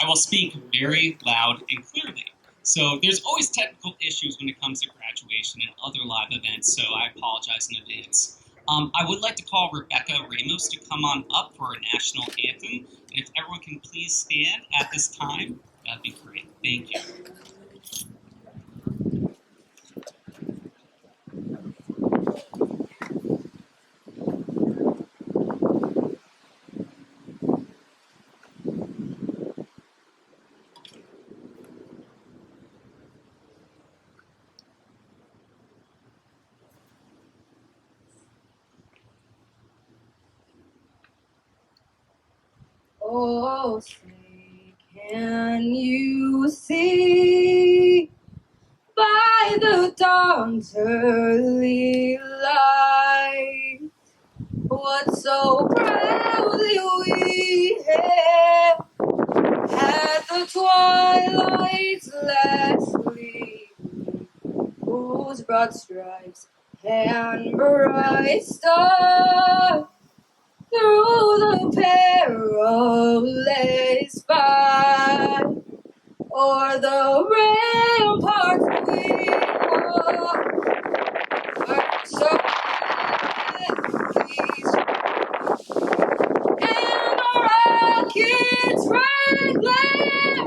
I will speak very loud and clearly. So there's always technical issues when it comes to graduation and other live events, so I apologize in advance. I would like to call Rebecca Ramos to come on up for our national anthem, and if everyone can please stand at this time, that'd be great. Thank you. Oh, say, can you see by the dawn's early light what so proudly we hailed at the twilight's last gleam, whose broad stripes and bright stars through the perilous fight, o'er the ramparts we walk, so and the rockets rattling,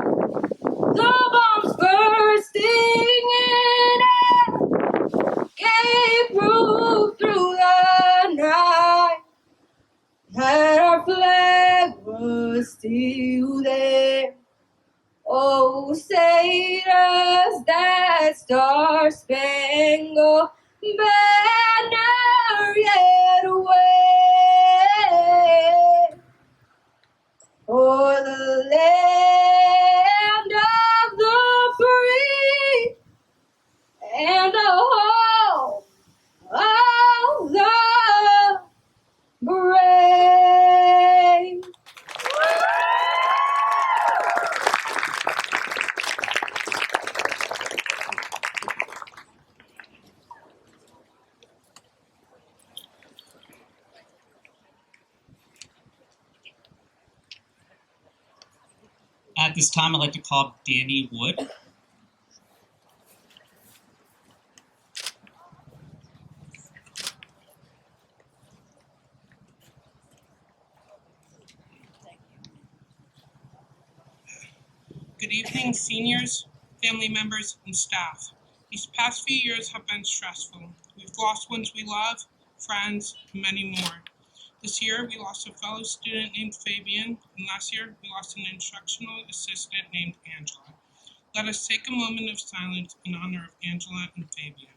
the bombs bursting in air, gave proof through the night that our flag was still there. Oh, say does that star-spangled banner yet wave o'er the land of the free and the home of the brave. At this time, I'd like to call up Danny Wood. Good evening, seniors, family members, and staff. These past few years have been stressful. We've lost ones we love, friends, and many more. This year, we lost a fellow student named Fabian, and last year, we lost an instructional assistant named Angela. Let us take a moment of silence in honor of Angela and Fabian.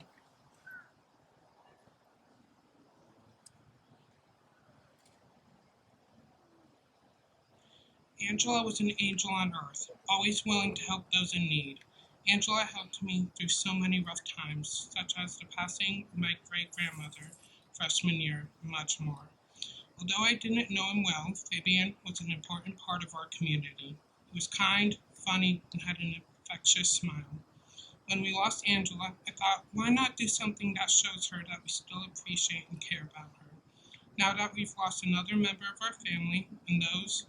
Angela was an angel on earth, always willing to help those in need. Angela helped me through so many rough times, such as the passing of my great-grandmother freshman year, and much more. Although I didn't know him well, Fabian was an important part of our community. He was kind, funny, and had an infectious smile. When we lost Angela, I thought, why not do something that shows her that we still appreciate and care about her? Now that we've lost another member of our family and those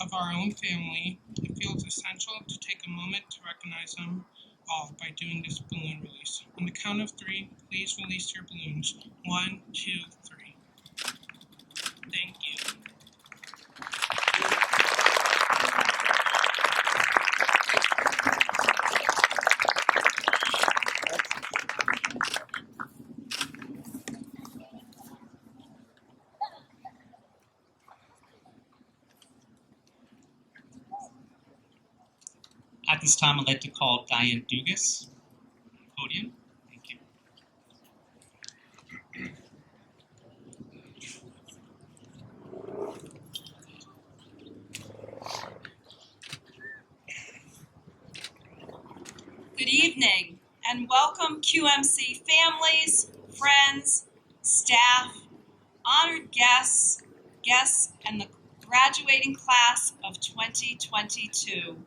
of our own family, it feels essential to take a moment to recognize them all by doing this balloon release. On the count of 3, please release your balloons. 1, 2, 3. Thank you. At this time, I'd like to call Diane Dugas, podium. Thank you. Good evening, and welcome QMC families, friends, staff, honored guests, and the graduating class of 2022.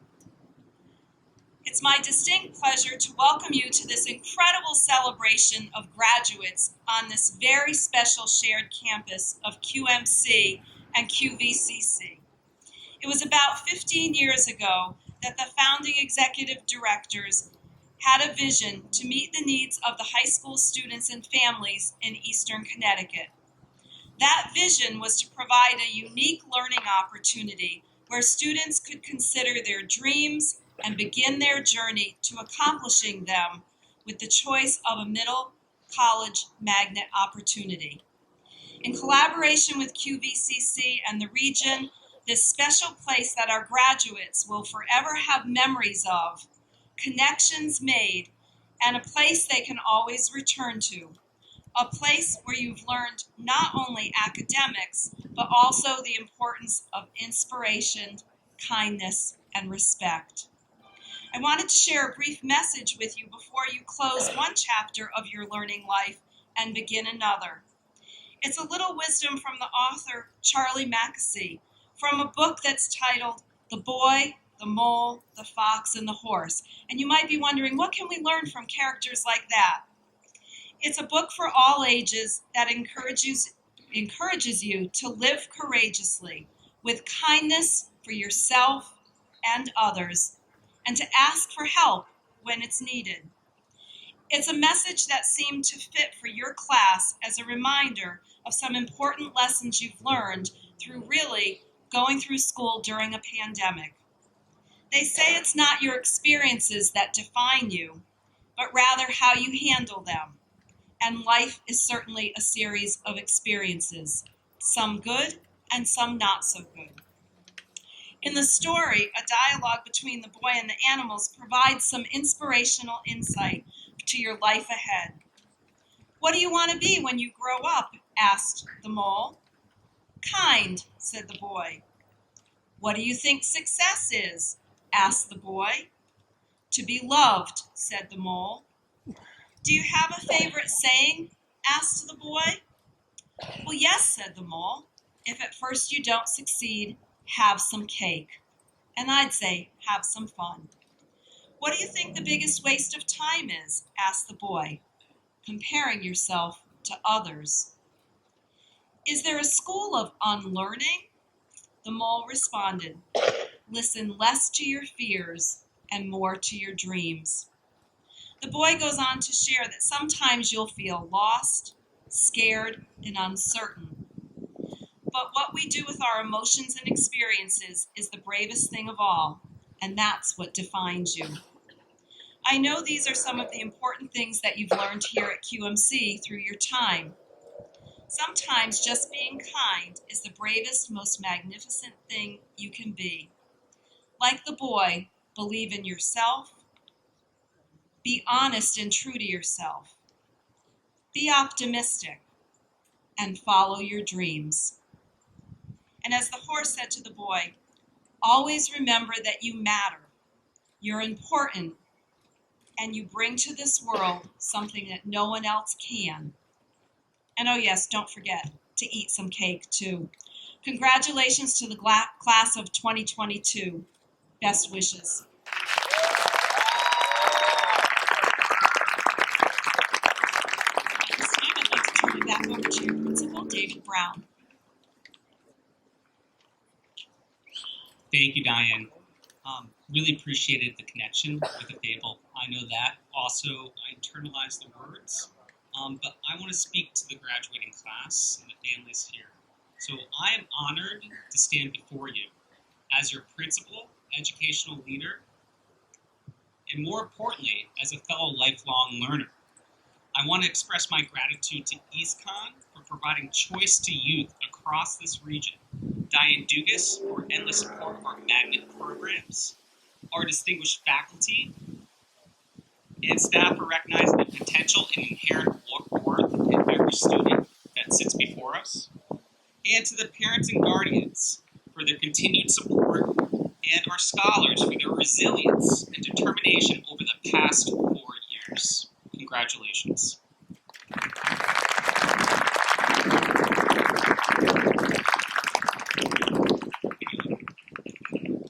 It's my distinct pleasure to welcome you to this incredible celebration of graduates on this very special shared campus of QMC and QVCC. It was about 15 years ago that the founding executive directors had a vision to meet the needs of the high school students and families in Eastern Connecticut. That vision was to provide a unique learning opportunity where students could consider their dreams and begin their journey to accomplishing them with the choice of a middle college magnet opportunity. In collaboration with QVCC and the region, this special place that our graduates will forever have memories of, connections made, and a place they can always return to. A place where you've learned not only academics, but also the importance of inspiration, kindness, and respect. I wanted to share a brief message with you before you close one chapter of your learning life and begin another. It's a little wisdom from the author Charlie Mackesy from a book that's titled The Boy, the Mole, the Fox, and the Horse. And you might be wondering, what can we learn from characters like that? It's a book for all ages that encourages you to live courageously with kindness for yourself and others, and to ask for help when it's needed. It's a message that seemed to fit for your class as a reminder of some important lessons you've learned through really going through school during a pandemic. They say it's not your experiences that define you, but rather how you handle them. And life is certainly a series of experiences, some good and some not so good. In the story, a dialogue between the boy and the animals provides some inspirational insight to your life ahead. "What do you want to be when you grow up?" asked the mole. "Kind," said the boy. "What do you think success is?" asked the boy. "To be loved," said the mole. "Do you have a favorite saying?" asked the boy. "Well, yes," said the mole. "If at first you don't succeed, have some cake. And I'd say, have some fun." "What do you think the biggest waste of time is?" asked the boy. "Comparing yourself to others." "Is there a school of unlearning?" The mole responded, "Listen less to your fears and more to your dreams." The boy goes on to share that sometimes you'll feel lost, scared, and uncertain. But what we do with our emotions and experiences is the bravest thing of all, and that's what defines you. I know these are some of the important things that you've learned here at QMC through your time. Sometimes just being kind is the bravest, most magnificent thing you can be. Like the boy, believe in yourself. Be honest and true to yourself. Be optimistic and follow your dreams. And as the horse said to the boy, always remember that you matter, you're important, and you bring to this world something that no one else can. And oh yes, don't forget to eat some cake too. Congratulations to the class of 2022. Best wishes. At this time, I'd like to turn it back over to your principal, David Brown. Thank you, Diane. Really appreciated the connection with the fable. I know that. Also, I internalized the words. But I want to speak to the graduating class and the families here. So I am honored to stand before you as your principal, educational leader, and more importantly, as a fellow lifelong learner. I want to express my gratitude to EastCon for providing choice to youth across this region, Diane Dugas for endless support of our magnet programs, our distinguished faculty and staff for recognizing the potential and inherent worth in every student that sits before us, and to the parents and guardians for their continued support, and our scholars for their resilience and determination over the past 4 years. Congratulations.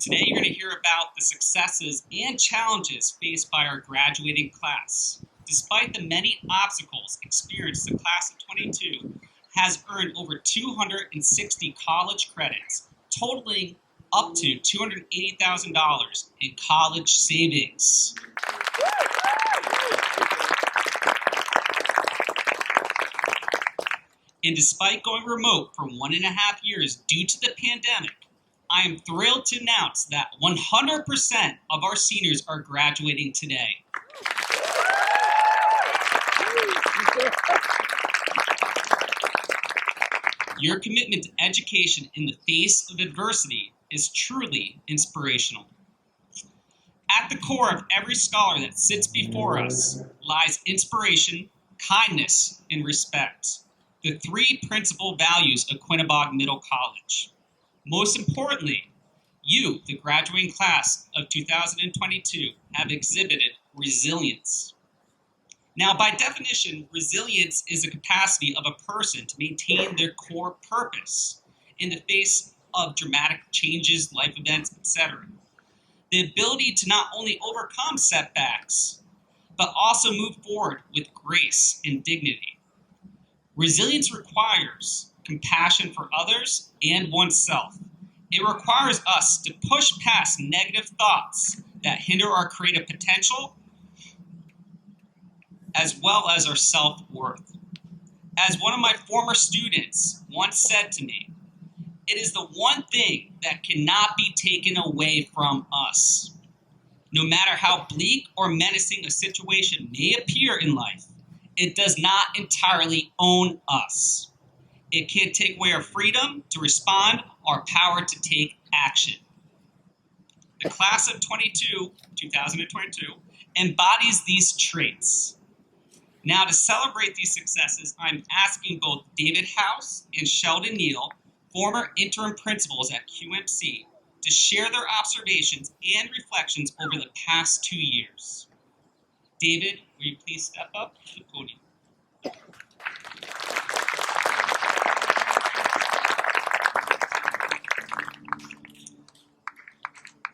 Today you're going to hear about the successes and challenges faced by our graduating class. Despite the many obstacles experienced, the class of 22 has earned over 260 college credits, totaling up to $280,000 in college savings. And despite going remote for 1.5 years due to the pandemic, I am thrilled to announce that 100% of our seniors are graduating today. Your commitment to education in the face of adversity is truly inspirational. At the core of every scholar that sits before us lies inspiration, kindness, and respect, the three principal values of Quinebaug Middle College. Most importantly, you, the graduating class of 2022, have exhibited resilience. Now, by definition, resilience is the capacity of a person to maintain their core purpose in the face of dramatic changes, life events, etc. The ability to not only overcome setbacks, but also move forward with grace and dignity. Resilience requires compassion for others and oneself. It requires us to push past negative thoughts that hinder our creative potential, as well as our self-worth. As one of my former students once said to me, it is the one thing that cannot be taken away from us. No matter how bleak or menacing a situation may appear in life, it does not entirely own us. It can't take away our freedom to respond, our power to take action. The class of 2022, embodies these traits. Now, to celebrate these successes, I'm asking both David House and Sheldon Neal, former interim principals at QMC, to share their observations and reflections over the past 2 years. David, will you please step up to the podium?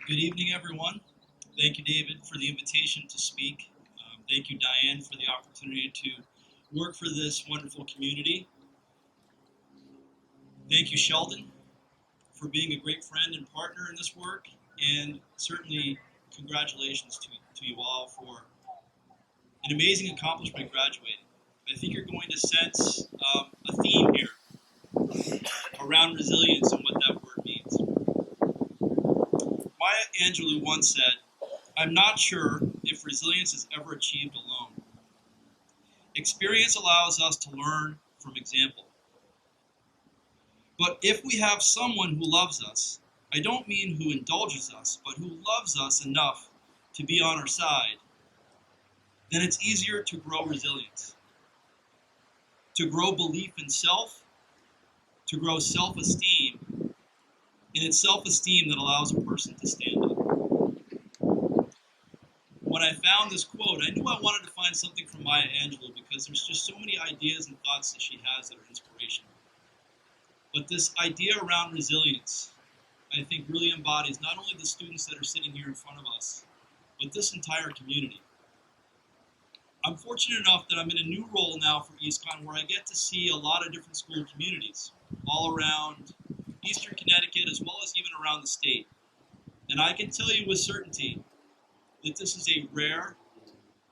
Good evening, everyone. Thank you, David, for the invitation to speak. Thank you, Diane, for the opportunity to work for this wonderful community. Thank you, Sheldon, for being a great friend and partner in this work, and certainly congratulations to you all for an amazing accomplishment graduating. I think you're going to sense a theme here around resilience and what that word means. Maya Angelou once said, "I'm not sure if resilience is ever achieved alone. Experience allows us to learn from example. But if we have someone who loves us, I don't mean who indulges us, but who loves us enough to be on our side, then it's easier to grow resilience, to grow belief in self, to grow self-esteem, and it's self-esteem that allows a person to stand up." When I found this quote, I knew I wanted to find something from Maya Angelou because there's just so many ideas and thoughts that she has that are inspirational. But this idea around resilience, I think, really embodies not only the students that are sitting here in front of us, but this entire community. I'm fortunate enough that I'm in a new role now for EastCon where I get to see a lot of different school communities all around Eastern Connecticut as well as even around the state. And I can tell you with certainty that this is a rare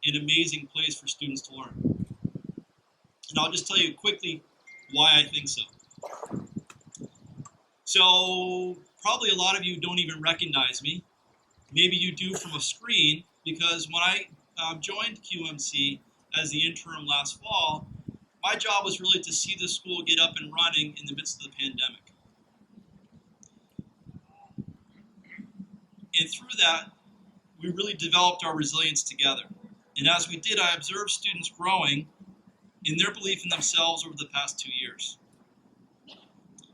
and amazing place for students to learn. And I'll just tell you quickly why I think so. So probably a lot of you don't even recognize me. Maybe you do from a screen, because when I joined QMC as the interim last fall, my job was really to see the school get up and running in the midst of the pandemic. And through that, we really developed our resilience together. And as we did, I observed students growing in their belief in themselves over the past 2 years.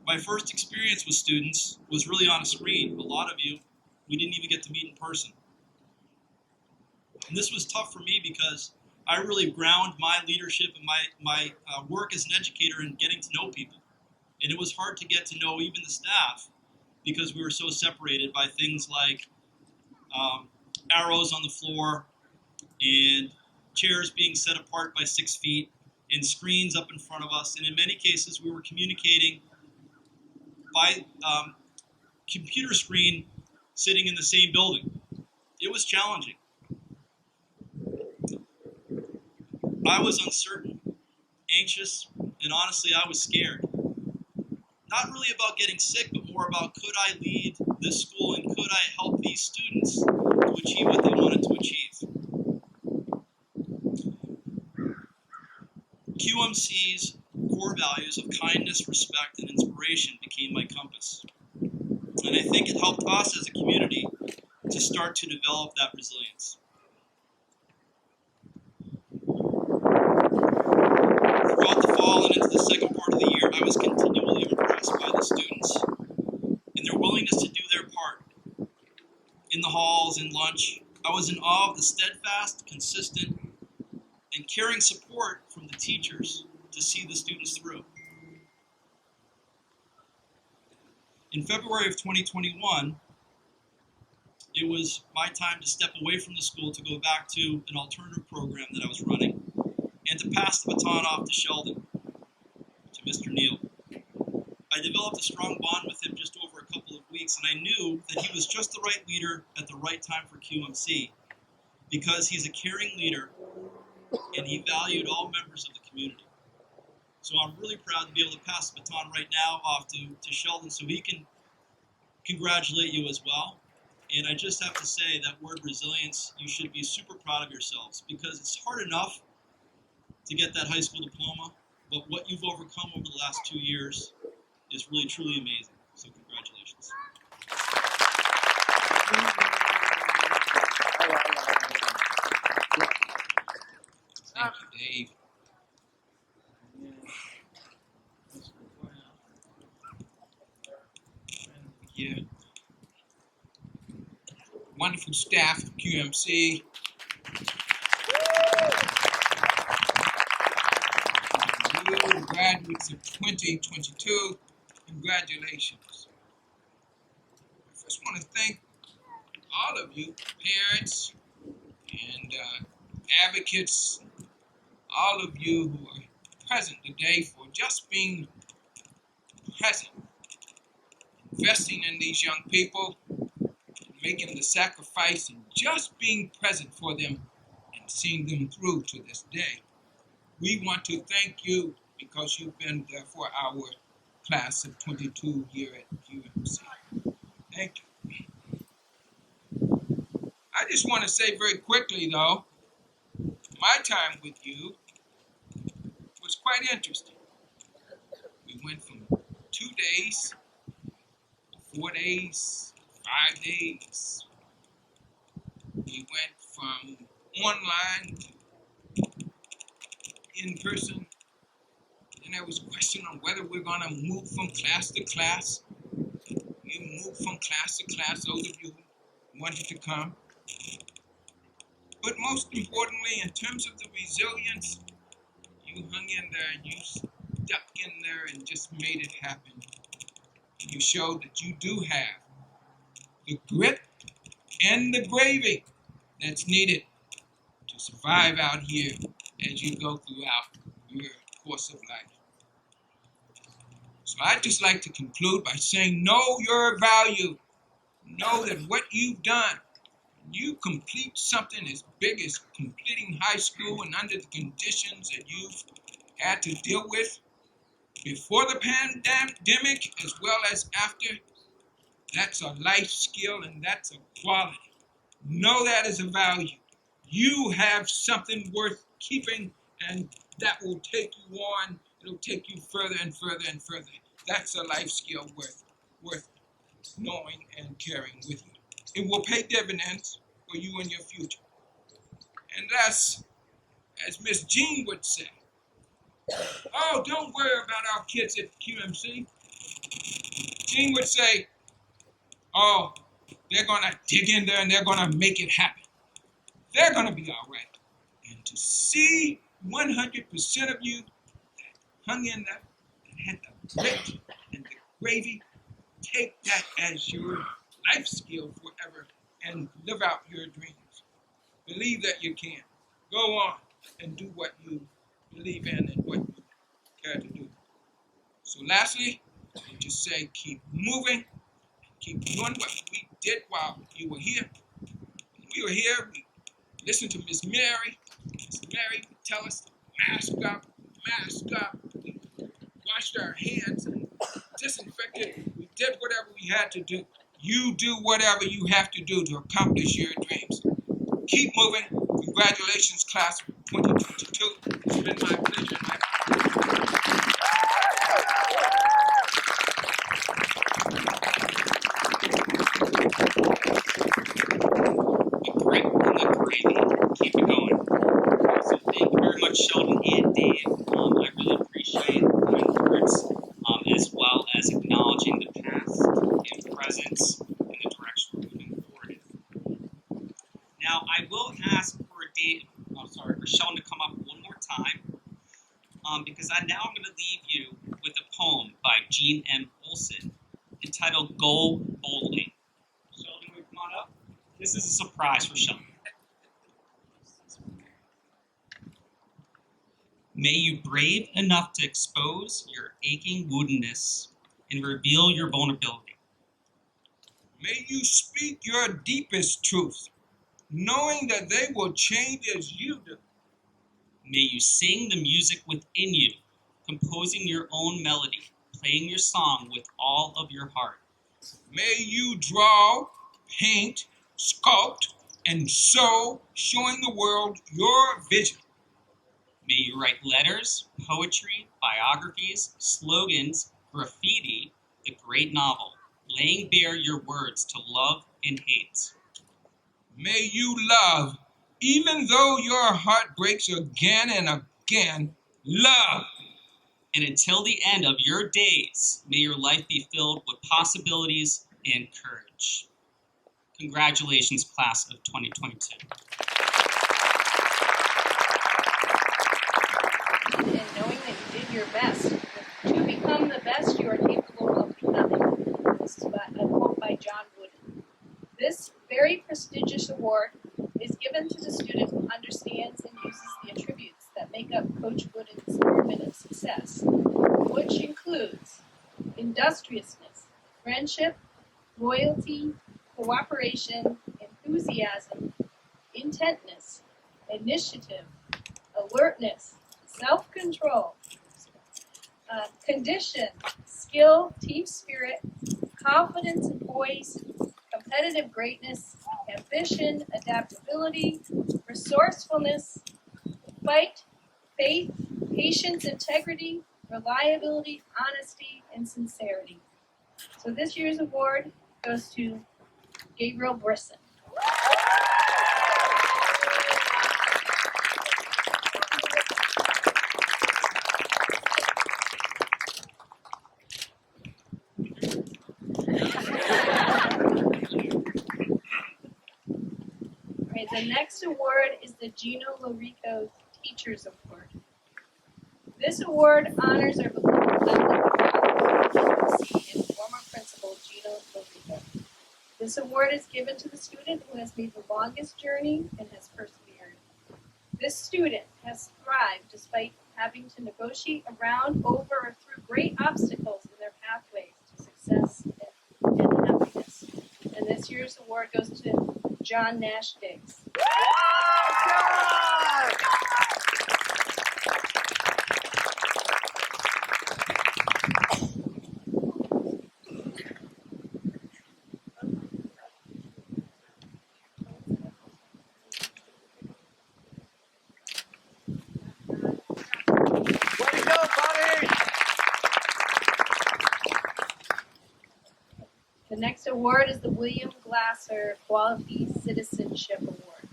My first experience with students was really on a screen. A lot of you, we didn't even get to meet in person. And this was tough for me because I really ground my leadership and my work as an educator in getting to know people. And it was hard to get to know even the staff because we were so separated by things like arrows on the floor and chairs being set apart by 6 feet and screens up in front of us. And in many cases, we were communicating by computer screen sitting in the same building. It was challenging. I was uncertain, anxious, and honestly, I was scared. Not really about getting sick, but more about could I lead this school and could I help these students to achieve what they wanted to achieve. QMC's core values of kindness, respect, and inspiration became my compass. And I think it helped us as a community to start to develop that resilience. Throughout the fall and into the second part of the year, I was continually impressed by the students and their willingness to do their part. In the halls and lunch, I was in awe of the steadfast, consistent, and caring support from the teachers to see the students through. In February of 2021, it was my time to step away from the school to go back to an alternative program that I was running and to pass the baton off to Sheldon, to Mr. Neal. I developed a strong bond with him just over a couple of weeks, and I knew that he was just the right leader at the right time for QMC because he's a caring leader and he valued all members of the community. So I'm really proud to be able to pass the baton right now off to Sheldon so he can congratulate you as well. And I just have to say that word resilience, you should be super proud of yourselves because it's hard enough to get that high school diploma, but what you've overcome over the last 2 years is really, truly amazing. So congratulations. Thank you, Dave. Yeah. Wonderful staff of QMC. You graduates of 2022, congratulations. I first want to thank all of you, parents and advocates, all of you who are present today for just being present, investing in these young people, making the sacrifice and just being present for them and seeing them through to this day. We want to thank you because you've been there for our class of 22 here at QMC. Thank you. I just want to say very quickly though, my time with you was quite interesting. We went from 2 days, 4 days, 5 days. We went from online to in person. And there was a question on whether we're going to move from class to class. We moved from class to class, those of you who wanted to come. But most importantly, in terms of the resilience, you hung in there and you stuck in there and just made it happen. You showed that you do have the grit and the gravy that's needed to survive out here as you go throughout your course of life. So I'd just like to conclude by saying, know your value. Know that what you've done, you complete something as big as completing high school and under the conditions that you've had to deal with before the pandemic as well as after, that's a life skill and that's a quality. Know that as a value. You have something worth keeping and that will take you on. It'll take you further and further and further. That's a life skill worth knowing and carrying with you. It will pay dividends for you in your future. And that's, as Miss Jean would say, oh, don't worry about our kids at QMC. Jean would say, oh, they're going to dig in there and they're going to make it happen. They're going to be all right. And to see 100% of you that hung in there, that had the grit and the gravy, take that as your life skill forever and live out your dreams. Believe that you can. Go on and do what you believe in and what you care to do. So lastly, I just say keep moving, keep doing what we did while you were here. When we were here, we listened to Miss Mary. Miss Mary would tell us to mask up, mask up. We washed our hands and disinfected. We did whatever we had to do. You do whatever you have to do to accomplish your dreams. Keep moving. Congratulations, class of 2022. It's been my pleasure and my The grit and the gravy. Keep it going. So thank you very much, Sheldon and Dave. I really appreciate the kind words, as well as acknowledging the past and present and the direction we're moving forward in. Now, I will ask for Sheldon to come up one more time, because I'm going to leave you with a poem by Gene M. Olson entitled "Go Boldly." Sheldon, will you come on up? This is a surprise for Sheldon. May you brave enough to expose your aching woundedness and reveal your vulnerability. May you speak your deepest truths, knowing that they will change as you do. May you sing the music within you, composing your own melody, playing your song with all of your heart. May you draw, paint, sculpt, and sew, showing the world your vision. May you write letters, poetry, biographies, slogans, graffiti, the great novel, laying bare your words to love and hate. May you love, even though your heart breaks again and again, love. And until the end of your days, may your life be filled with possibilities and courage. Congratulations, class of 2022. And knowing that you did your best to become the best you are capable of becoming. This is a quote by John Wooden. This very prestigious award is given to the student who understands and uses the attributes that make up Coach Wooden's pyramid of success, which includes industriousness, friendship, loyalty, cooperation, enthusiasm, intentness, initiative, alertness, self-control, condition, skill, team spirit, confidence and poise, competitive greatness, ambition, adaptability, resourcefulness, fight, faith, patience, integrity, reliability, honesty, and sincerity. So this year's award goes to Gabriel Brisson. Alright, the next award is the Gino Lorico Teachers Award. This award honors our beloved QMC and former principal Gino Lorico. This award is given to the student who has made the longest journey and has persevered. This student has thrived despite having to negotiate around, over, or through great obstacles in their pathways to success and happiness. And this year's award goes to John Nash Diggs. The next award is the William Glasser Quality Citizenship Award.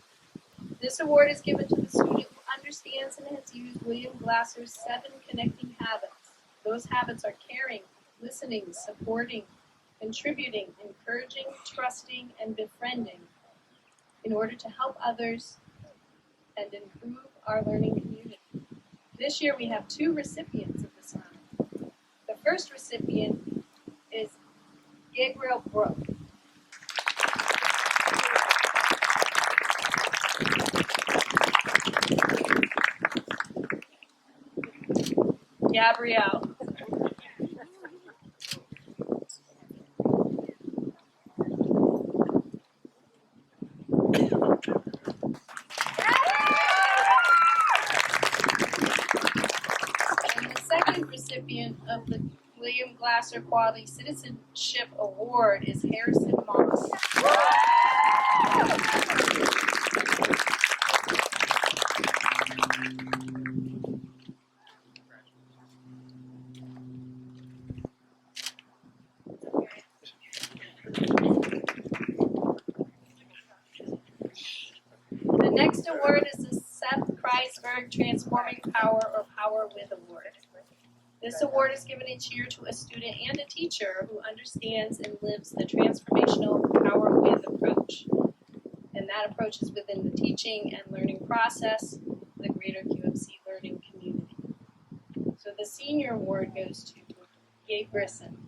This award is given to the student who understands and has used William Glasser's 7 connecting habits. Those habits are caring, listening, supporting, contributing, encouraging, trusting, and befriending in order to help others and improve our learning community. This year we have 2 recipients of this honor. The first recipient is Gabriel Brooke. Gabrielle. recipient of the William Glasser Quality Citizenship Award is Harrison Moss. The next award is the Seth Kreisberg Transforming Power or Power With Award. This award is given each year to a student and a teacher who understands and lives the transformational Power With approach. And that approach is within the teaching and learning process, the greater QMC learning community. So the senior award goes to Gabe Grissom.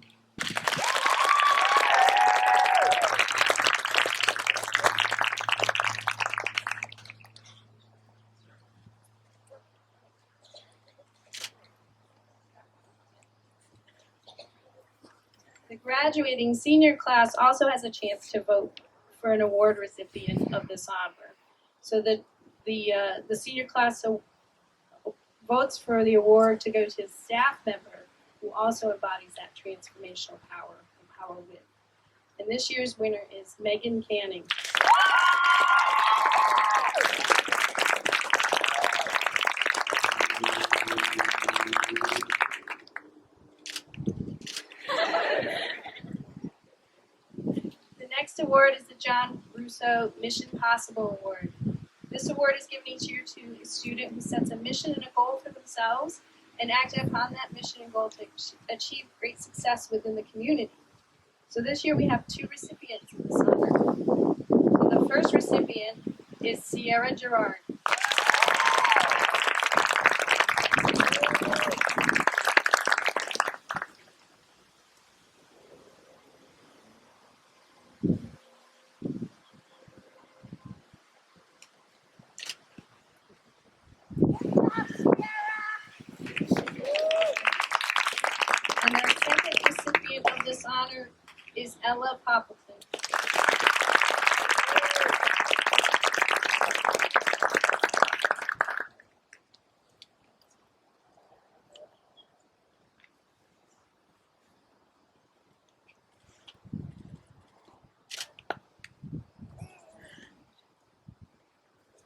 The graduating senior class also has a chance to vote for an award recipient of this honor. So the senior class votes for the award to go to a staff member who also embodies that transformational power and power with. And this year's winner is Megan Canning. The next award is the John Russo Mission Possible Award. This award is given each year to a student who sets a mission and a goal for themselves and acts upon that mission and goal to achieve great success within the community. So this year we have two recipients of this honor. So the first recipient is Sierra Gerard. And our second recipient of this honor is Ella Poppleton.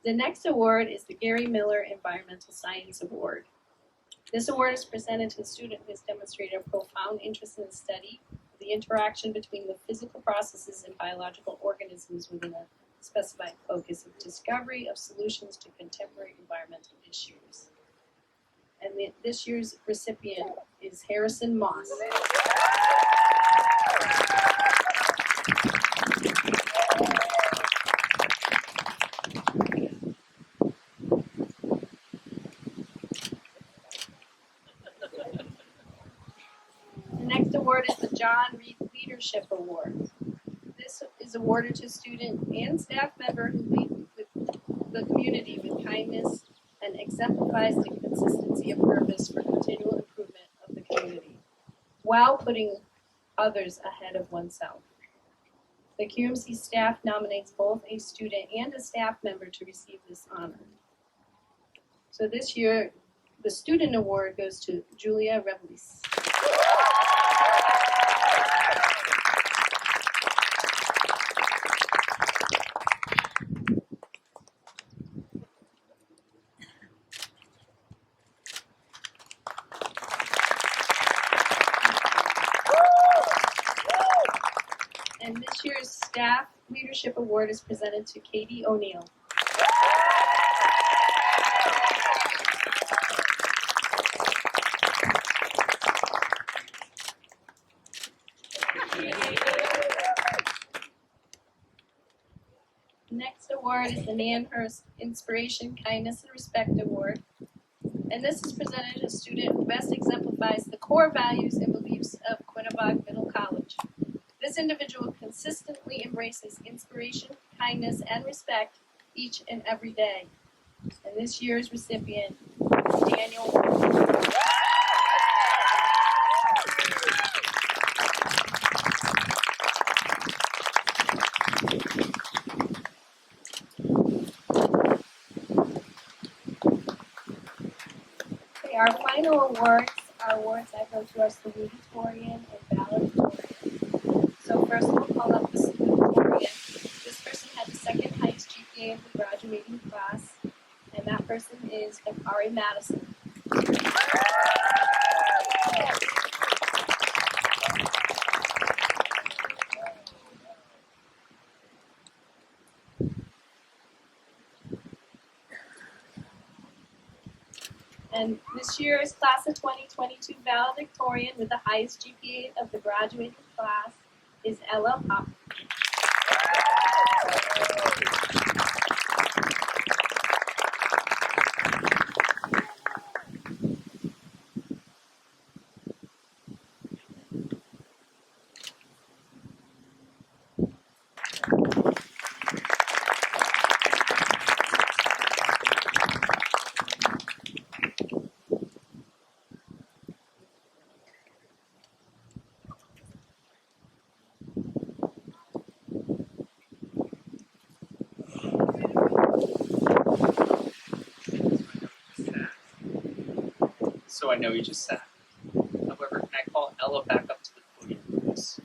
The next award is the Gary Miller Environmental Science Award. This award is presented to a student who has demonstrated a profound interest in the study of the interaction between the physical processes and biological organisms within a specified focus of discovery of solutions to contemporary environmental issues. And this year's recipient is Harrison Moss. The next award is the John Reed Leadership Award. This is awarded to a student and staff member who lead with the community with kindness and exemplifies the consistency of purpose for continual improvement of the community, while putting others ahead of oneself. The QMC staff nominates both a student and a staff member to receive this honor. So this year, the student award goes to Julia Revelis. And this year's Staff Leadership Award is presented to Katie O'Neill. The next award is the Nanhurst Inspiration, Kindness, and Respect Award. And this is presented to a student who best exemplifies the core values and beliefs of Quinebaug Middle College. This individual consistently embraces inspiration, kindness, and respect each and every day. And this year's recipient is Daniel. Okay, our final awards are awards I've go to our salutatorian and valedictorian. So first we'll call up the salutatorian. This person had the second highest GPA of the graduating class, and that person is Ari Madison. And this year's class of 2022 valedictorian with the highest GPA of the graduating class is Ella Pop. So I know you just sat. However, can I call Ella back up to the podium, please?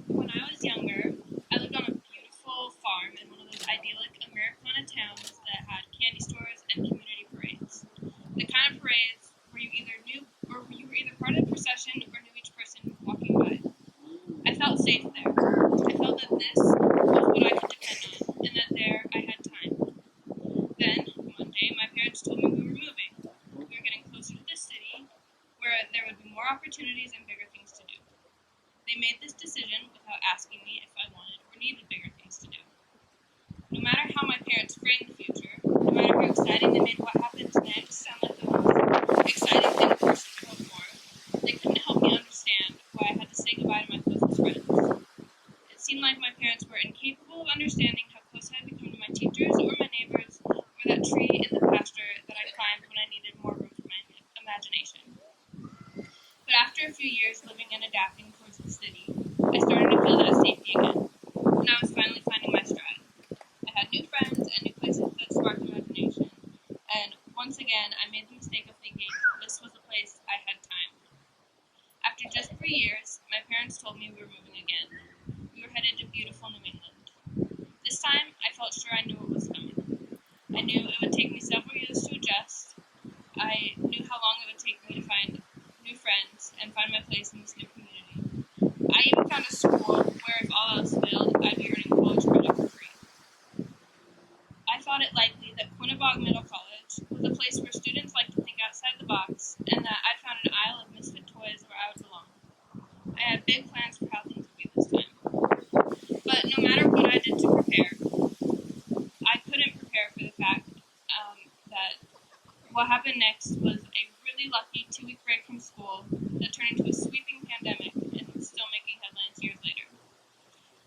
When I was younger, I lived on a beautiful farm in one of those idyllic Americana towns that had candy stores and community parades. The kind of parades where you were either part of the procession or knew each person walking by. I felt safe there. I felt that this was what I could depend on, and that there I had time. Then, one day, my parents told me we were moving. We were getting closer to the city, where there would be more opportunities and bigger things to do. They made this decision without asking me if I wanted or needed bigger things to do. No matter how my parents framed the future, no matter how exciting they made what happens next sound like the most exciting thing a person could hope for, they couldn't help me understand why I had to say goodbye to my closest friends. It seemed like my parents were incapable of understanding how close I had become to my teachers or my neighbors or that tree in the pasture that I climbed when I needed more room for my imagination. But after a few years living and adapting towards the city, I started to feel that safety again, and I was finally finding my stride. I had new friends and new places that sparked imagination, and once again I made the mistake of thinking this was a place I had time. After just 3 years, my parents told me we were moving again. We were headed to beautiful New England. This time, I felt sure I knew what was coming. I knew it would take me several years to adjust. I knew how long it would take me to find new friends and find my place in this new community. I even found a school where if all else failed, I'd be earning college credit for free. I thought it likely that Quinnebog Middle College was a place where students like to think outside the box and that I'd found an aisle of misfit toys where I would belong. I had big plans for how things would be this time. But no matter what I did to prepare, I couldn't prepare for the fact that what happened next was a really lucky 2-week break from school that turned into a sweeping pandemic and was still making headlines years later.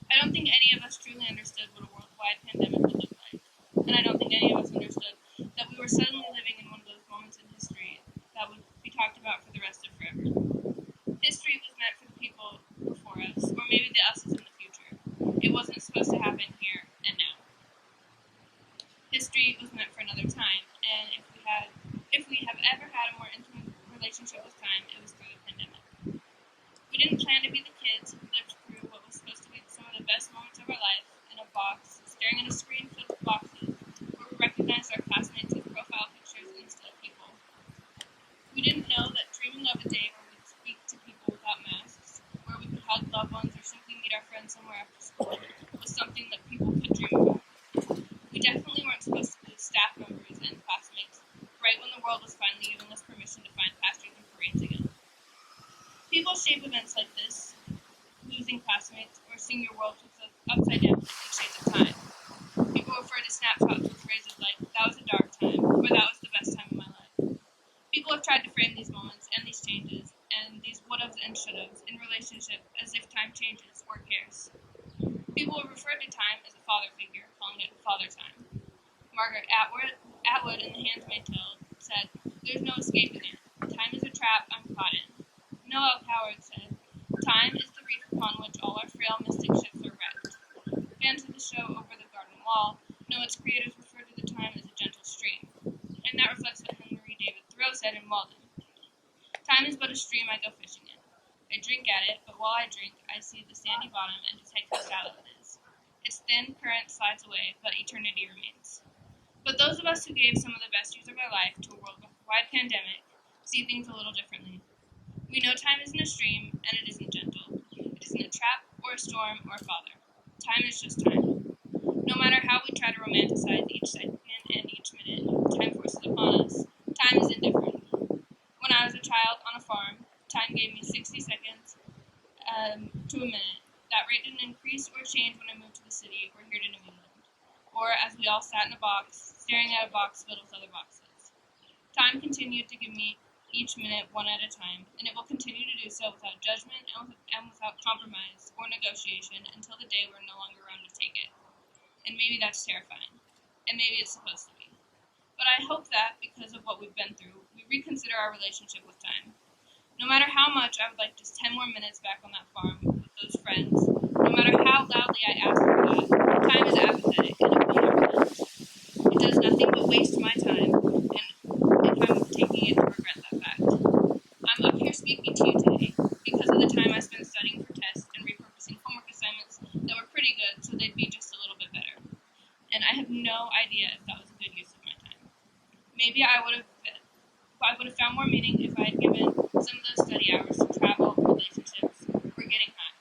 I don't think any of us truly understood what a worldwide pandemic would look like, and I don't think any of us understood that we were suddenly living in one of those moments in history that would be talked about for the rest of forever. History was meant for the people before us, or maybe the us's in the future. It wasn't supposed to happen here and now. History was meant for another time, and if we have ever had a more intimate relationship with time, it was through the pandemic. We didn't plan to be the kids who lived through what was supposed to be some of the best moments of our life in a box, staring at a screen filled with boxes, where we recognized our classmates with profile pictures instead of people. We didn't know that dreaming of a day where we'd speak to people without masks, where we could hug loved ones or simply meet our friends somewhere after school, was something that people could dream about. We definitely weren't supposed to lose staff members and classmates right when the world was finally giving us permission to find pastures and parades again. People shape events like this, losing classmates or seeing your world flipped upside down in shades of time. People refer to snapshots with phrases like, that was a dark time, or that was the best time of my life. People have tried to frame these moments and these changes and these would-haves and should-haves in relationship as if time changes or cares. People have referred to time as a father figure, calling it father time. Margaret Atwood in The Handmaid's Tale said, "There's no escaping it. Time is a trap I'm caught in." Noel Coward said, "Time is the reef upon which all our frail mystic ships are wrecked." Fans of the show Over the Garden Wall know its creators refer to the time as a gentle stream, and that reflects what Henry David Thoreau said in Walden. "Time is but a stream I go fishing in. I drink at it, but while I drink, I see the sandy bottom and detect how shallow it is. Its thin current slides away, but eternity remains." But those of us who gave some of the best years of our life to a worldwide pandemic see things a little differently. We know time isn't a stream, and it isn't gentle. It isn't a trap, or a storm, or a father. Time is just time. No matter how we try to romanticize each second and each minute time forces upon us, time is indifferent. When I was a child on a farm, time gave me 60 seconds to a minute. That rate didn't increase or change when I moved to the city or here to New England, or as we all sat in a box, staring at a box filled with other boxes. Time continued to give me each minute one at a time, and it will continue to do so without judgment and without compromise or negotiation until the day we're no longer around to take it. And maybe that's terrifying, and maybe it's supposed to be. But I hope that, because of what we've been through, we reconsider our relationship with time. No matter how much I would like just 10 more minutes back on that farm with those friends, no matter how loudly I ask for that, time is apathetic and it will never lend. It does nothing but waste my time, and if I'm taking it to regret that fact. I'm up here speaking to you today because of the time I spent studying for tests and repurposing homework assignments that were pretty good so they'd be just a little bit better. And I have no idea if that was a good use of my time. Maybe I would have found more meaning if I had given some of those study hours to travel, relationships, or getting high.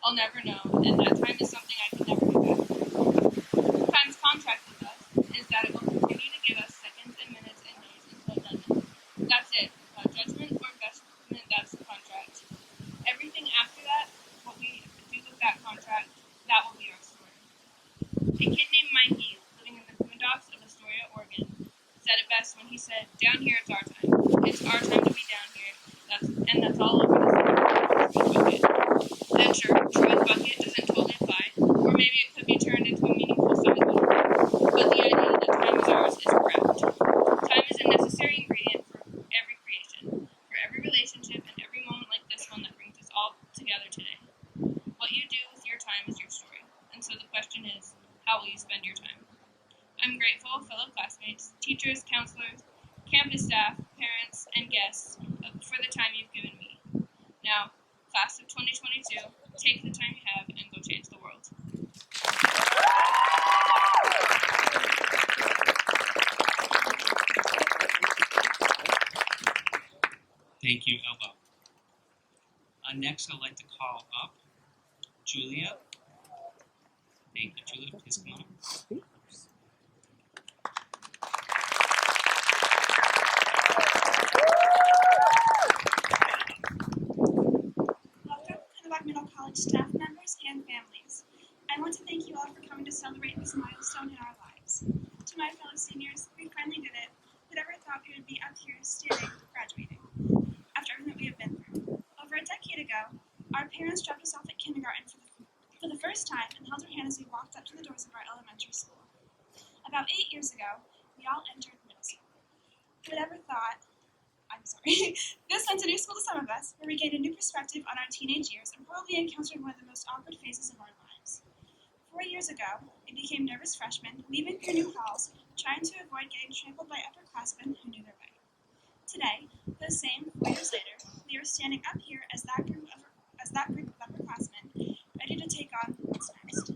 I'll never know, and that time is something I can never get back. Time's contract with us is that it will continue to give us seconds and minutes and days until it doesn't. That's it. Without judgment or investment, that's the contract. Everything after that, what we do with that contract, that will be our story. A kid named Mikey, living in the boondocks of Astoria, Oregon, said it best when he said, "Down here it's our time. It's our time to be down here." That's all over this bucket. And sure, Troy's bucket doesn't totally apply, or maybe it could be turned into a meaningful size bucket. But the idea that time is ours is correct. Time is a necessary ingredient for every creation, for every relationship, and every moment like this one that brings us all together today. What you do with your time is your story, and so the question is, how will you spend your time? I'm grateful, fellow classmates, teachers, counselors, campus staff, parents, and guests for the time you've given me. Now, class of 2022, take the time you have and go change the world. Thank you, Elba. Next, I'd like to call up Julia. Thank you, Julia. Please come on. Welcome, Kennebunk Middle College staff members and families. I want to thank you all for coming to celebrate this milestone in our lives. To my fellow seniors, we finally did it. Who would ever thought we would be up here standing, graduating, after everything that we have been through? Over a decade ago, our parents dropped us off at kindergarten for the first time and held our hand as we walked up to the doors of our elementary school. About 8 years ago, we all entered middle school. Who would ever thought this meant a new school to some of us, where we gained a new perspective on our teenage years and probably encountered one of the most awkward phases of our lives. 4 years ago, we became nervous freshmen, leaving through new halls, trying to avoid getting trampled by upperclassmen who knew their way. Today, those same 4 years later, we are standing up here as that group of upperclassmen, ready to take on what's next.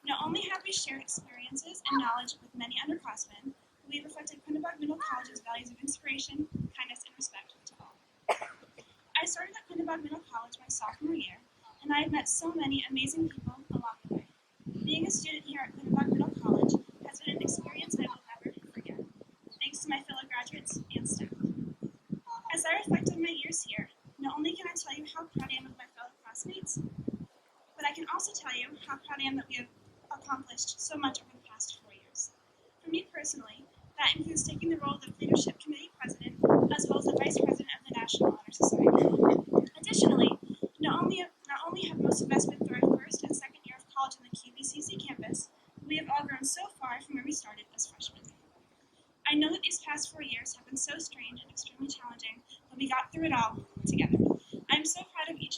Not only have we shared experiences and knowledge with many underclassmen, but we have reflected Kennebunk Middle College's values of inspiration, kindness, and respect to all. I started at Kennebunk Middle College my sophomore year, and I have met so many amazing people along the way. Being a student here at Kennebunk Middle College has been an experience I will never forget. Thanks to my fellow graduates and staff. As I reflect on my years here, not only can I tell you how proud I am of my fellow classmates, but I can also tell you how proud I am that we have accomplished so much over the past 4 years. For me personally, that includes taking the role of the Leadership Committee President, as well as the Vice President of the National Honor Society. Additionally, not only have most of us been through our first and second year of college on the QBCC campus, but we have all grown so far from where we started as freshmen.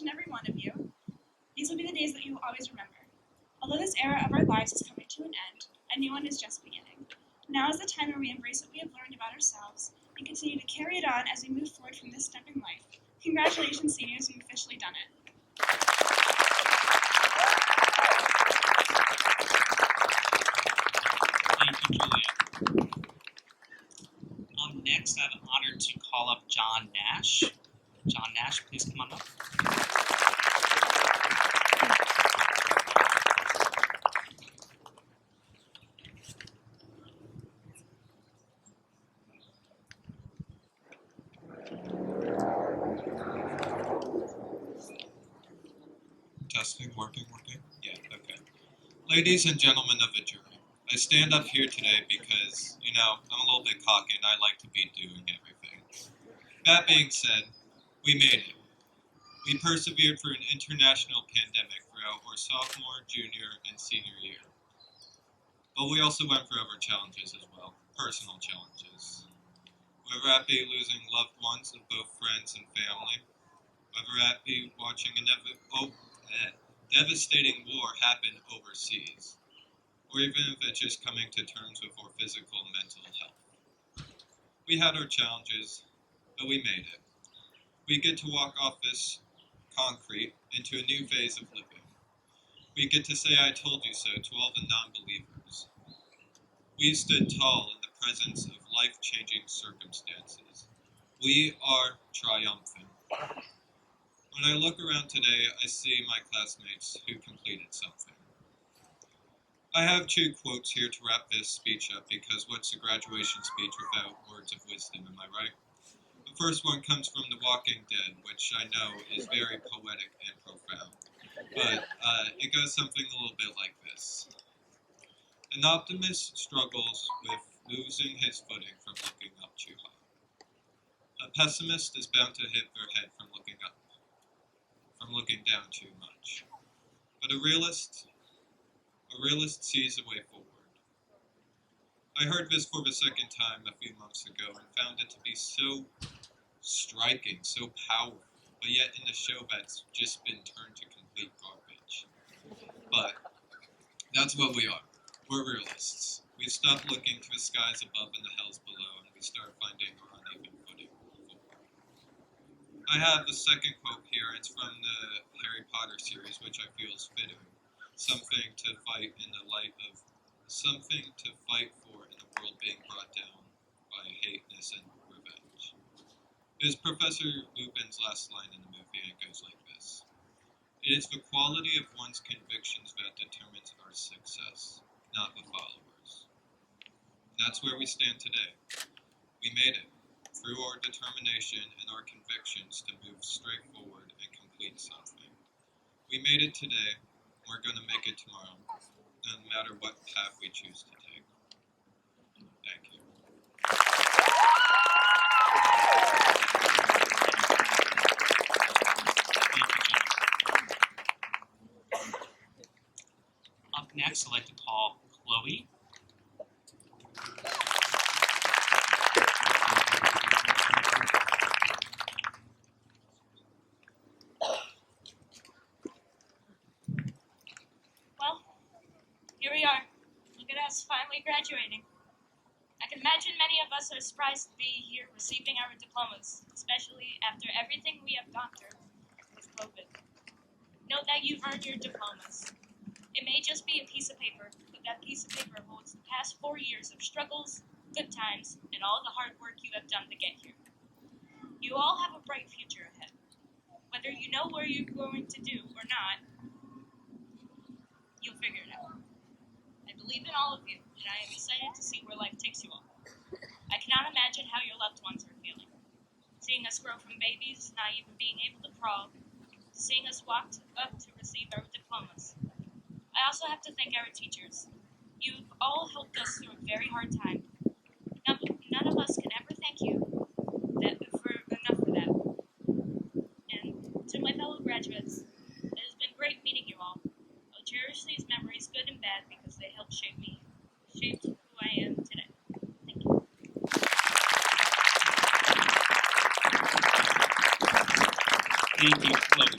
and every one of you. These will be the days that you will always remember. Although this era of our lives is coming to an end, a new one is just beginning. Now is the time where we embrace what we have learned about ourselves and continue to carry it on as we move forward from this step in life. Congratulations, seniors, you've officially done it. Thank you, Julia. Next, I have the honor to call up John Nash. John Nash, please come on up. Testing, working. Yeah, okay. Ladies and gentlemen of the jury, I stand up here today because, I'm a little bit cocky and I like to be doing everything. That being said, we made it. We persevered through an international pandemic throughout our sophomore, junior, and senior year. But we also went through other challenges as well, personal challenges. Whether that be losing loved ones of both friends and family, whether that be watching a devastating war happen overseas, or even if it's just coming to terms with our physical and mental health. We had our challenges, but we made it. We get to walk off this concrete into a new phase of living. We get to say I told you so to all the non-believers. We stood tall in the presence of life-changing circumstances. We are triumphant. When I look around today, I see my classmates who completed something. I have 2 quotes here to wrap this speech up because what's a graduation speech without words of wisdom, am I right? The first one comes from The Walking Dead, which I know is very poetic and profound. But it goes something a little bit like this. An optimist struggles with losing his footing from looking up too high. A pessimist is bound to hit their head from looking down too much. But a realist sees a way forward. I heard this for the second time a few months ago and found it to be so striking, so powerful, but yet in a show that's just been turned to complete garbage. But that's what we are. We're realists. We stop looking to the skies above and the hells below, and we start finding our uneven footing forward. I have the second quote here. It's from the Harry Potter series, which I feel is fitting. Something to fight for in the world being brought down by hateness and revenge. It is Professor Lupin's last line in the movie, and it goes like this. It is the quality of one's convictions that determines our success, not the followers. And that's where we stand today. We made it, through our determination and our convictions to move straight forward and complete something. We made it today. We're going to make it tomorrow, no matter what path we choose to take. Thank you. Thank you, John. Up next, I'd like to call Chloe. Here we are. Look at us finally graduating. I can imagine many of us are surprised to be here receiving our diplomas, especially after everything we have gone through with COVID. Note that you've earned your diplomas. It may just be a piece of paper, but that piece of paper holds the past 4 years of struggles, good times, and all the hard work you have done to get here. You all have a bright future ahead. Whether you know what you're going to do or not, you'll figure it out. I believe in all of you, and I am excited to see where life takes you all. I cannot imagine how your loved ones are feeling. Seeing us grow from babies, not even being able to crawl, to seeing us walk up to receive our diplomas. I also have to thank our teachers. You've all helped us through a very hard time. None of us can ever thank you for that. And to my fellow graduates, it has been great meeting you all. I'll cherish these memories, good and bad, because they helped shape who I am today. Thank you. Thank you, Chloe.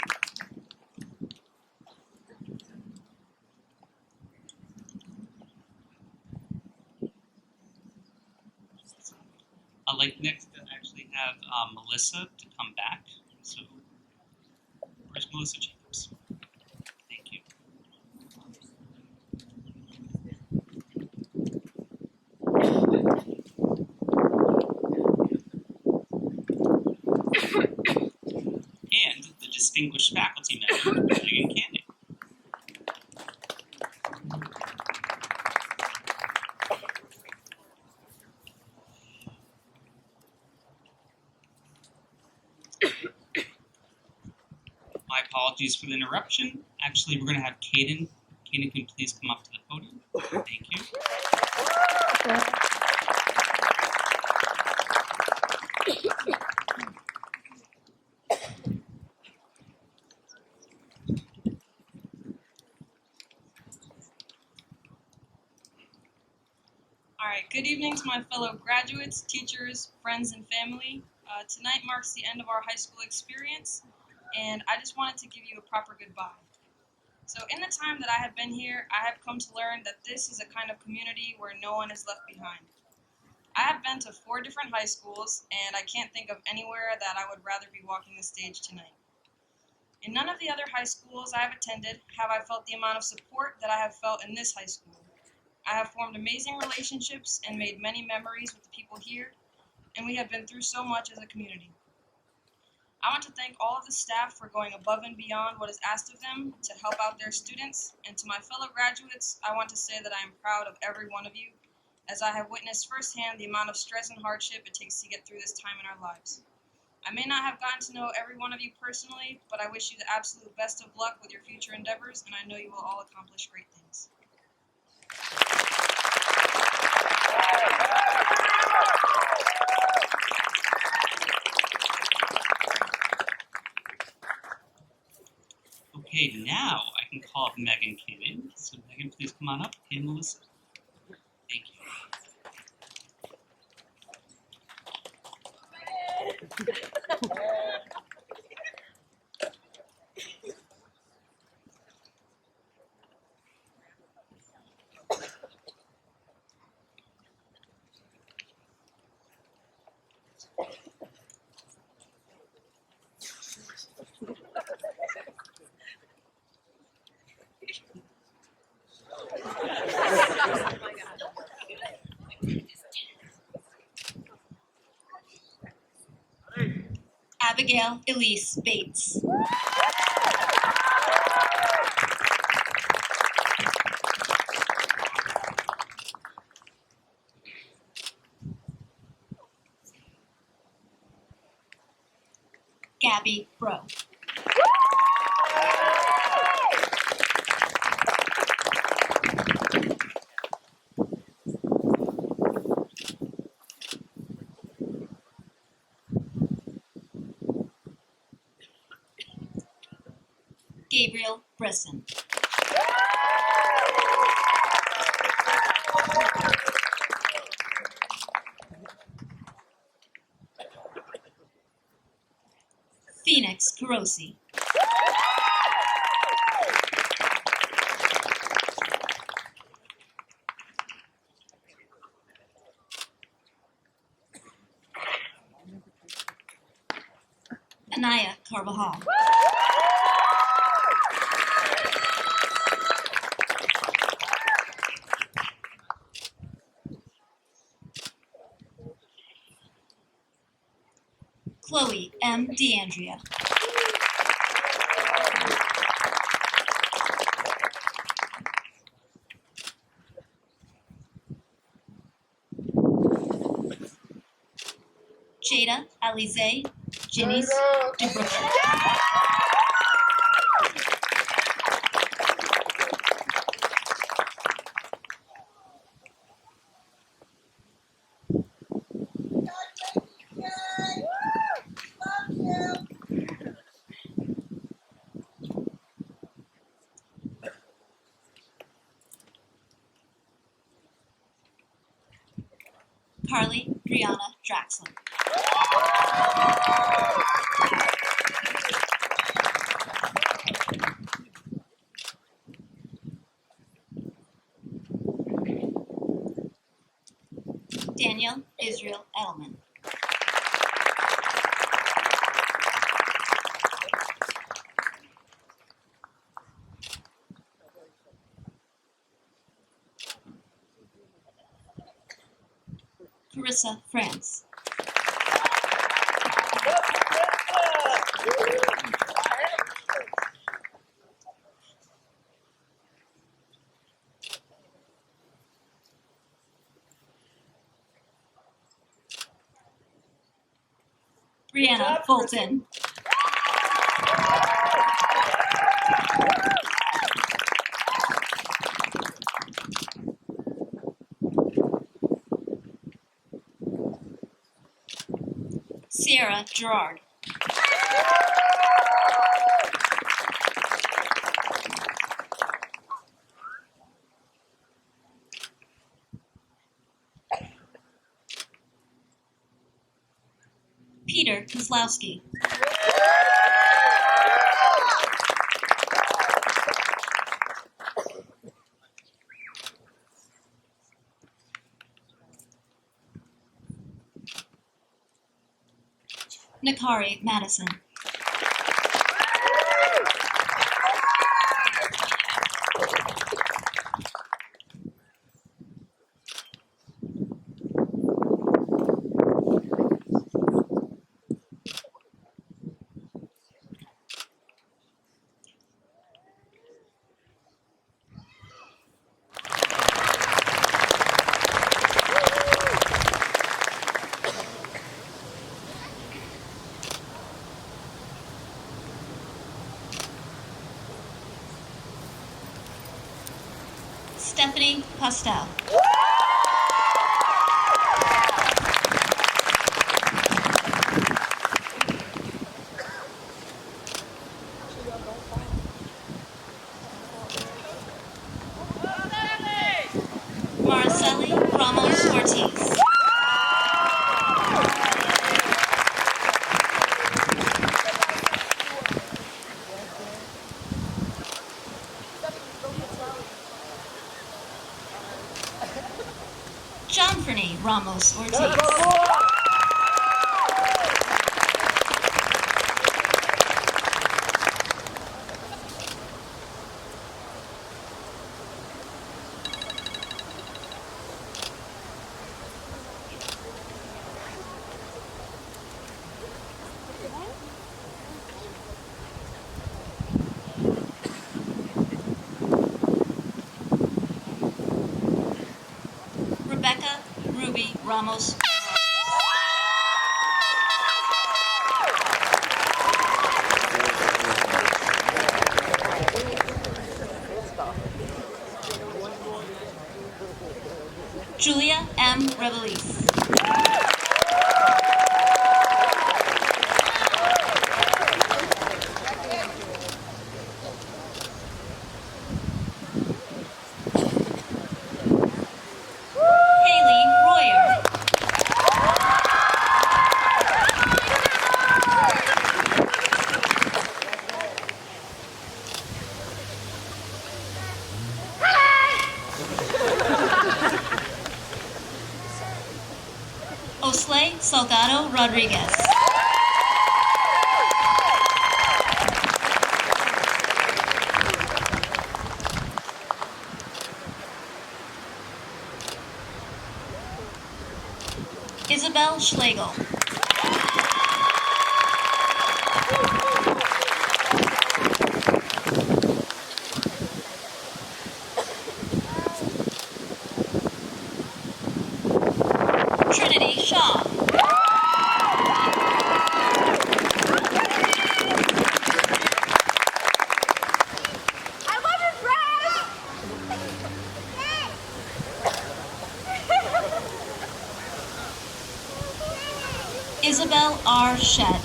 like next to actually have Melissa to come back. So, where's Melissa Jacobs? Thank you. And the distinguished faculty member, Megan Canning. My apologies for the interruption. Actually, we're going to have Kaden. Kaden, can you please come up to the podium? Thank you. All right, good evening to my fellow graduates, teachers, friends, and family. Tonight marks the end of our high school experience, and I just wanted to give you a proper goodbye. So in the time that I have been here, I have come to learn that this is a kind of community where no one is left behind. I have been to 4 different high schools, and I can't think of anywhere that I would rather be walking the stage tonight. In none of the other high schools I have attended have I felt the amount of support that I have felt in this high school. I have formed amazing relationships and made many memories with the people here, and we have been through so much as a community. I want to thank all of the staff for going above and beyond what is asked of them to help out their students, and to my fellow graduates, I want to say that I am proud of every one of you, as I have witnessed firsthand the amount of stress and hardship it takes to get through this time in our lives. I may not have gotten to know every one of you personally, but I wish you the absolute best of luck with your future endeavors, and I know you will all accomplish great things. Okay, now I can call up Megan Cannon. So Megan, please come on up. And Melissa. Thank you. Abigail Elise Bates. Gabby Bro. Gabriel Brisson. Phoenix Carosi. Anaya Carvajal. Chloe M. DeAndrea. Jada Alize Janice DeBrooker. Carly Brianna Draxler. Daniel Israel Edelman. Carissa, France. Brianna Fulton. Sierra Gerard. Peter Kozlowski. Nakari Madison. Stephanie Postel. Marceli Ramos Ortiz. Johnfrey Ramos Ortiz. Rebecca Ruby Ramos. Julia M. Revelis. Haley Royer. Osley Salgado Rodriguez. Isabel Schlegel. Trinity Shaw. I love your dress! Isabel R. Shed.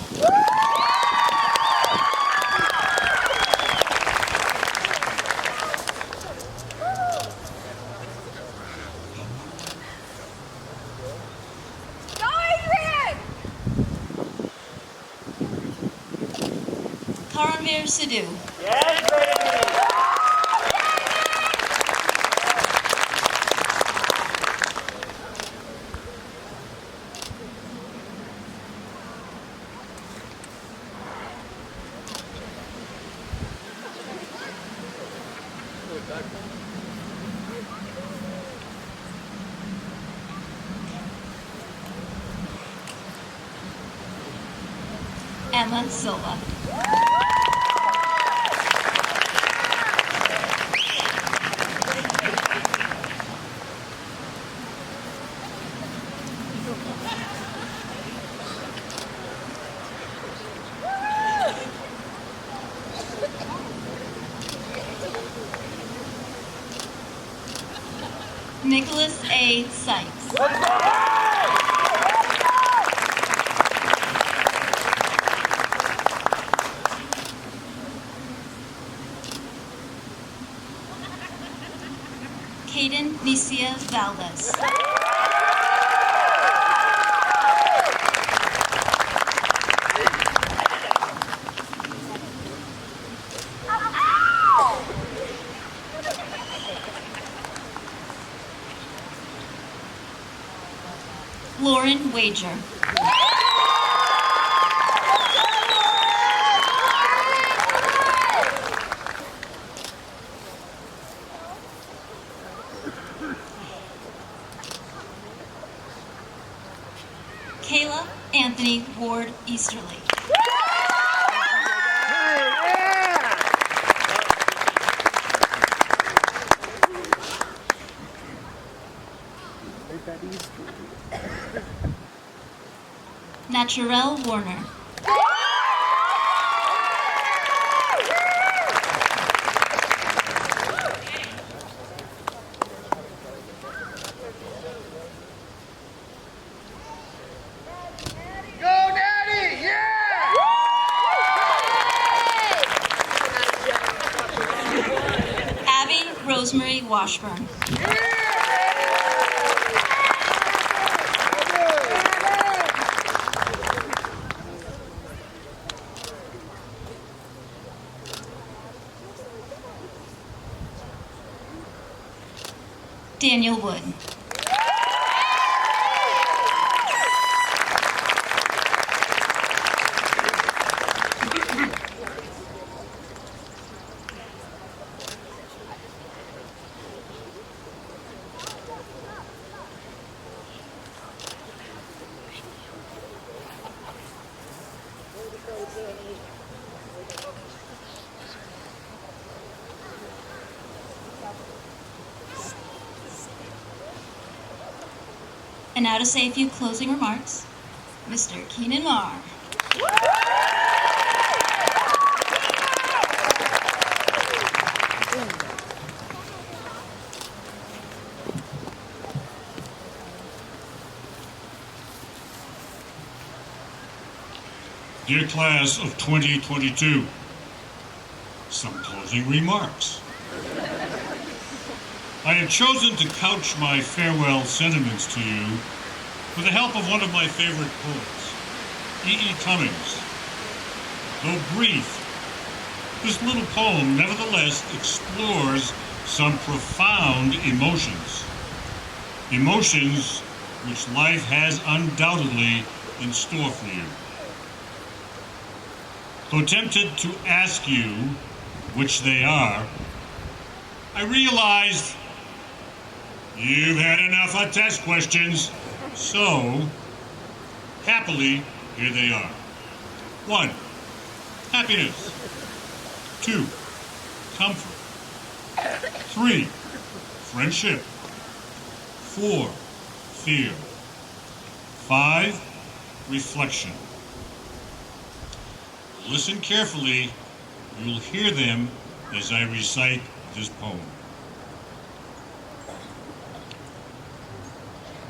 Go, Adrian! Karanvir Sidhu. Emma Silva. Nicholas A. Sykes. Caden Nicia Valdez. Lauren Wager. Kayla Anthony Ward Easterly. Naturel Warner. Abby Rosemary Washburn. Daniel Wood. And now to say a few closing remarks, Mr. Keenan Marr. Dear class of 2022, some closing remarks. I have chosen to couch my farewell sentiments to you with the help of one of my favorite poets, E.E. Cummings. Though brief, this little poem nevertheless explores some profound emotions. Emotions which life has undoubtedly in store for you. Though tempted to ask you which they are, I realized you've had enough of test questions, so happily, here they are. 1. Happiness. 2. Comfort. 3. Friendship. 4. Fear. 5. Reflection. Listen carefully. You'll hear them as I recite this poem.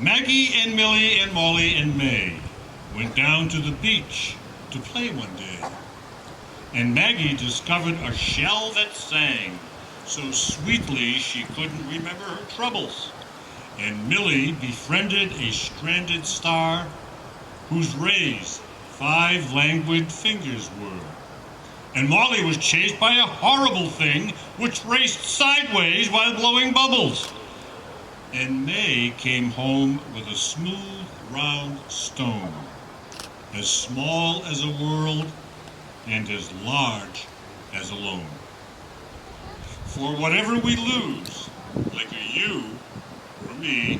Maggie and Millie and Molly and May went down to the beach to play one day. And Maggie discovered a shell that sang so sweetly she couldn't remember her troubles. And Millie befriended a stranded star whose rays 5 languid fingers were. And Molly was chased by a horrible thing which raced sideways while blowing bubbles. And May came home with a smooth, round stone, as small as a world and as large as a loan. For whatever we lose, like a you or me,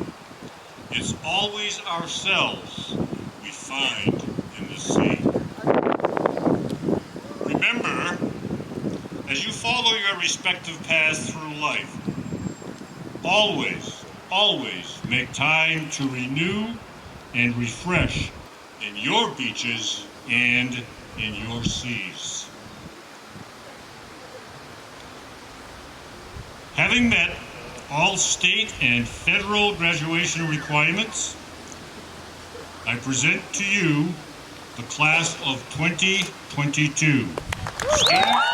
it's always ourselves we find in the sea. remember, as you follow your respective paths through life, always make time to renew and refresh in your beaches and in your seas. Having met all state and federal graduation requirements, I present to you the class of 2022. Students,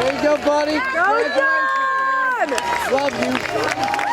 There you go, buddy. Go, John! Love you.